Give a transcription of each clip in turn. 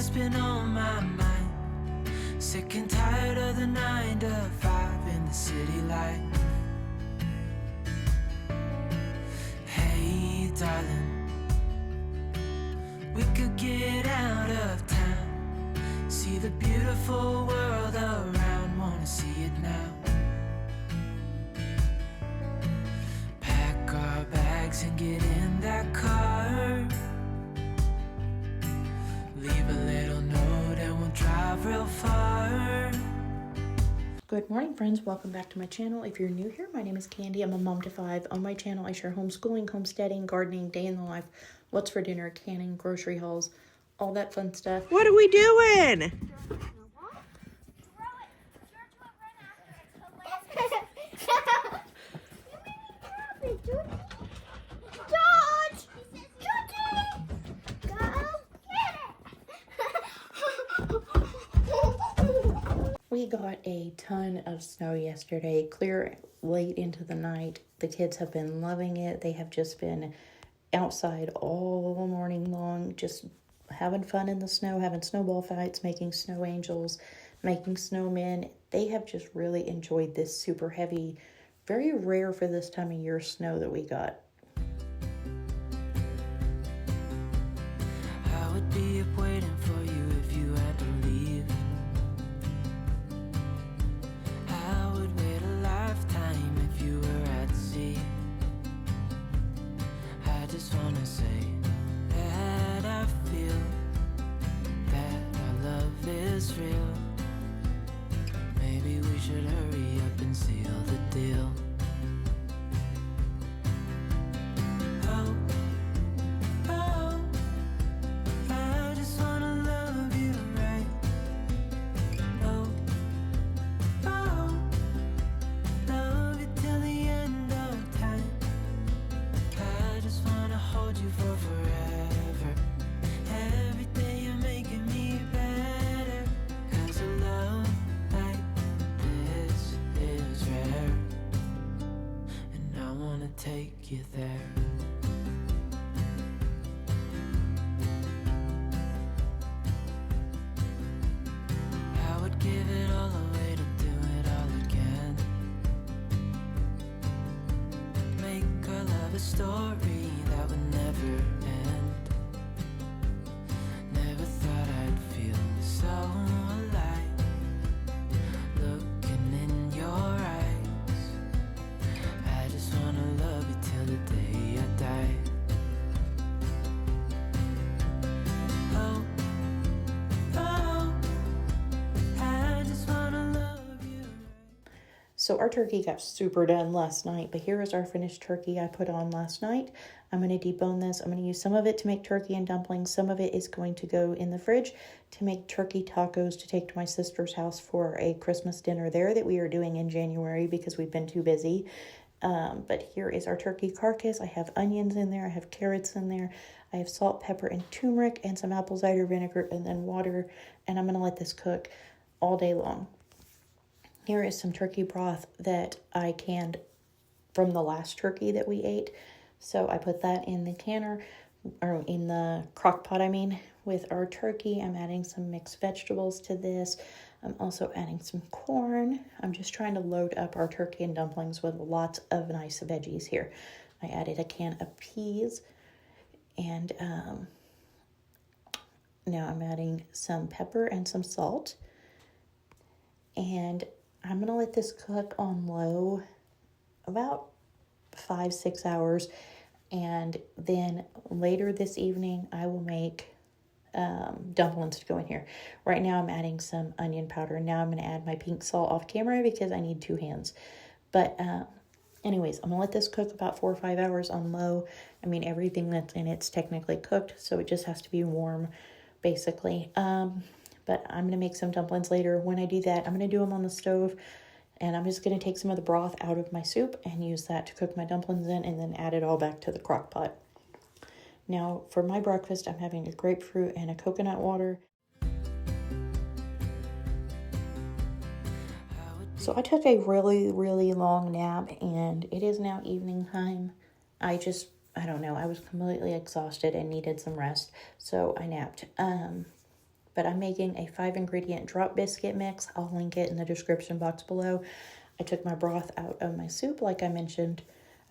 what's been on my mind. Sick and tired of the 9 to 5 in the city light. Hey, darling, we could get out of town, see the beautiful world around, wanna see it now. Pack our bags and get in that car, leave a little note and we'll drive real far. Good morning, friends. Welcome back to my channel. If you're new here, my name is Candi. I'm a mom to 5. On my channel, I share homeschooling, homesteading, gardening, day in the life, what's for dinner, canning, grocery hauls, all that fun stuff. What are we doing? We got a ton of snow yesterday, clear late into the night. The kids have been loving it. They have just been outside all morning long, just having fun in the snow, having snowball fights, making snow angels, making snowmen. They have just really enjoyed this super heavy, very rare for this time of year snow that we got. I would be up waiting for you if you had to leave. I would wait a lifetime if you were at sea. I just wanna say that I feel that our love is real. Maybe we should hurry up and seal the deal. Oh, oh, I just wanna love you right. Oh, oh, love you till the end of time. I just wanna hold you for forever. Every day you're making me better. 'Cause a love like this is rare, and I wanna take you there. I would give it all away to do it all again. Make our love a story that would never end. Never thought I'd feel so alive, looking in your eyes. I just wanna love you till the day I die. Oh, oh, I just wanna love you. So our turkey got super done last night, but here is our finished turkey I put on last night. I'm going to debone this. I'm going to use some of it to make turkey and dumplings. Some of it is going to go in the fridge to make turkey tacos to take to my sister's house for a Christmas dinner there that we are doing in January because we've been too busy. But here is our turkey carcass. I have onions in there. I have carrots in there. I have salt, pepper, and turmeric and some apple cider vinegar and then water. And I'm going to let this cook all day long. Here is some turkey broth that I canned from the last turkey that we ate. So I put that in the canner, or in the crock pot, with our turkey. I'm adding some mixed vegetables to this. I'm also adding some corn. I'm just trying to load up our turkey and dumplings with lots of nice veggies here. I added a can of peas, and now I'm adding some pepper and some salt. And I'm going to let this cook on low about 5-6 hours. And then later this evening, I will make dumplings to go in here. Right now, I'm adding some onion powder. Now I'm going to add my pink salt off camera because I need 2 hands. But anyways, I'm going to let this cook about 4 or 5 hours on low. Everything that's in it's technically cooked, so it just has to be warm, basically. But I'm going to make some dumplings later. When I do that, I'm going to do them on the stove. And I'm just going to take some of the broth out of my soup and use that to cook my dumplings in and then add it all back to the crock pot. Now, for my breakfast, I'm having a grapefruit and a coconut water. So I took a really, really long nap, and it is now evening time. I don't know, I was completely exhausted and needed some rest, so I napped. but I'm making a 5-ingredient drop biscuit mix. I'll link it in the description box below. I took my broth out of my soup like I mentioned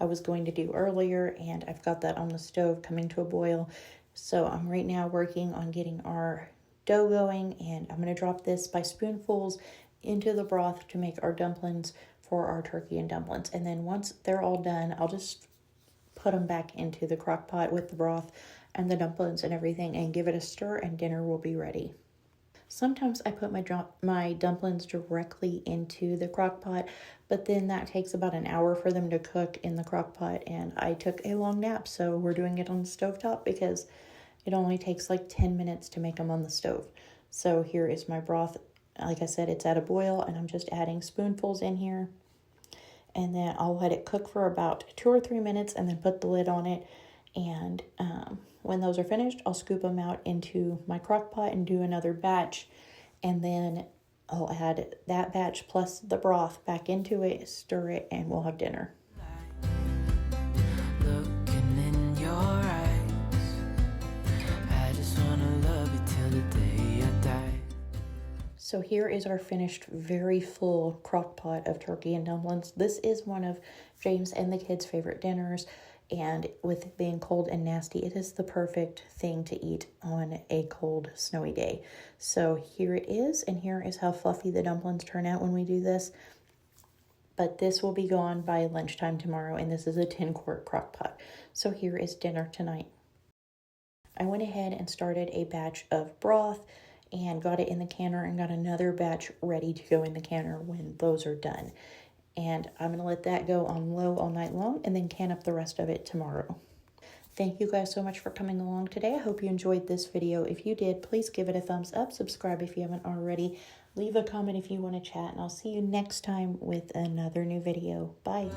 I was going to do earlier, and I've got that on the stove coming to a boil. So I'm right now working on getting our dough going, and I'm going to drop this by spoonfuls into the broth to make our dumplings for our turkey and dumplings. And then once they're all done, I'll just put them back into the crock pot with the broth and the dumplings and everything and give it a stir, and dinner will be ready. Sometimes I put my dumplings directly into the crock pot, but then that takes about an hour for them to cook in the crock pot, and I took a long nap, so we're doing it on the stovetop because it only takes like 10 minutes to make them on the stove. So here is my broth. Like I said, it's at a boil, and I'm just adding spoonfuls in here. And then I'll let it cook for about 2 or 3 minutes and then put the lid on it. And when those are finished, I'll scoop them out into my crock pot and do another batch. And then I'll add that batch plus the broth back into it, stir it, and we'll have dinner. Looking in your eyes, I just wanna love you till the day I die. So here is our finished, very full crock pot of turkey and dumplings. This is one of James and the kids' favorite dinners, and with it being cold and nasty, it is the perfect thing to eat on a cold, snowy day. So here it is, and here is how fluffy the dumplings turn out when we do this. But this will be gone by lunchtime tomorrow, and this is a 10-quart crock pot. So here is dinner tonight. I went ahead and started a batch of broth and got it in the canner, and got another batch ready to go in the canner when those are done. And I'm going to let that go on low all night long and then can up the rest of it tomorrow. Thank you guys so much for coming along today. I hope you enjoyed this video. If you did, please give it a thumbs up. Subscribe if you haven't already. Leave a comment if you want to chat, and I'll see you next time with another new video. Bye.